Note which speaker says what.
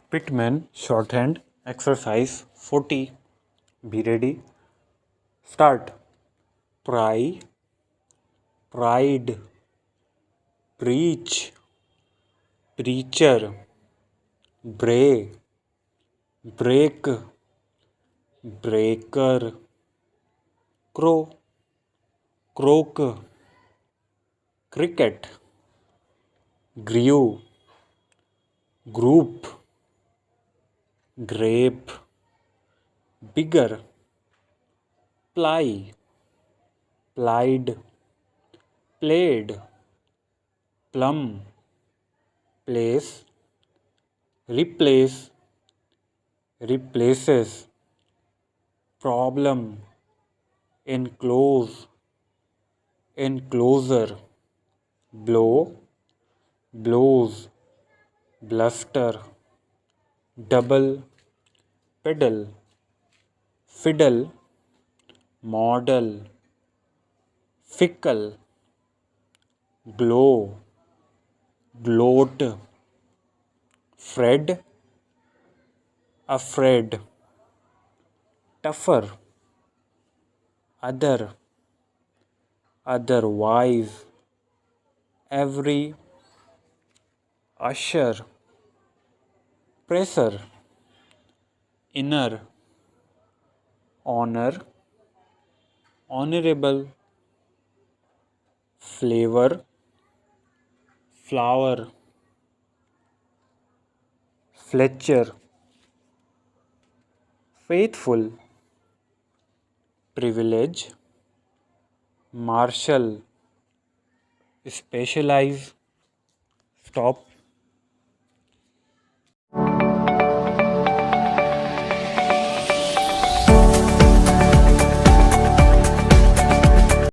Speaker 1: Pitman Shorthand exercise 40. Be ready. Start. Pry, pride, preach, preacher, bray, break, breaker, crow, croak, cricket, grew, group, grape, bigger, ply, plied, played, plum, place, replace, replaces, problem, enclose, enclosure, blow, blows, bluster, double, pedal, fiddle, model, fickle, glow, gloat, Fred, afraid, tougher, other, otherwise, every, usher, pressure, inner, honor, honorable, flavor, flower, Fletcher, faithful, privilege, marshal, specialize, stop,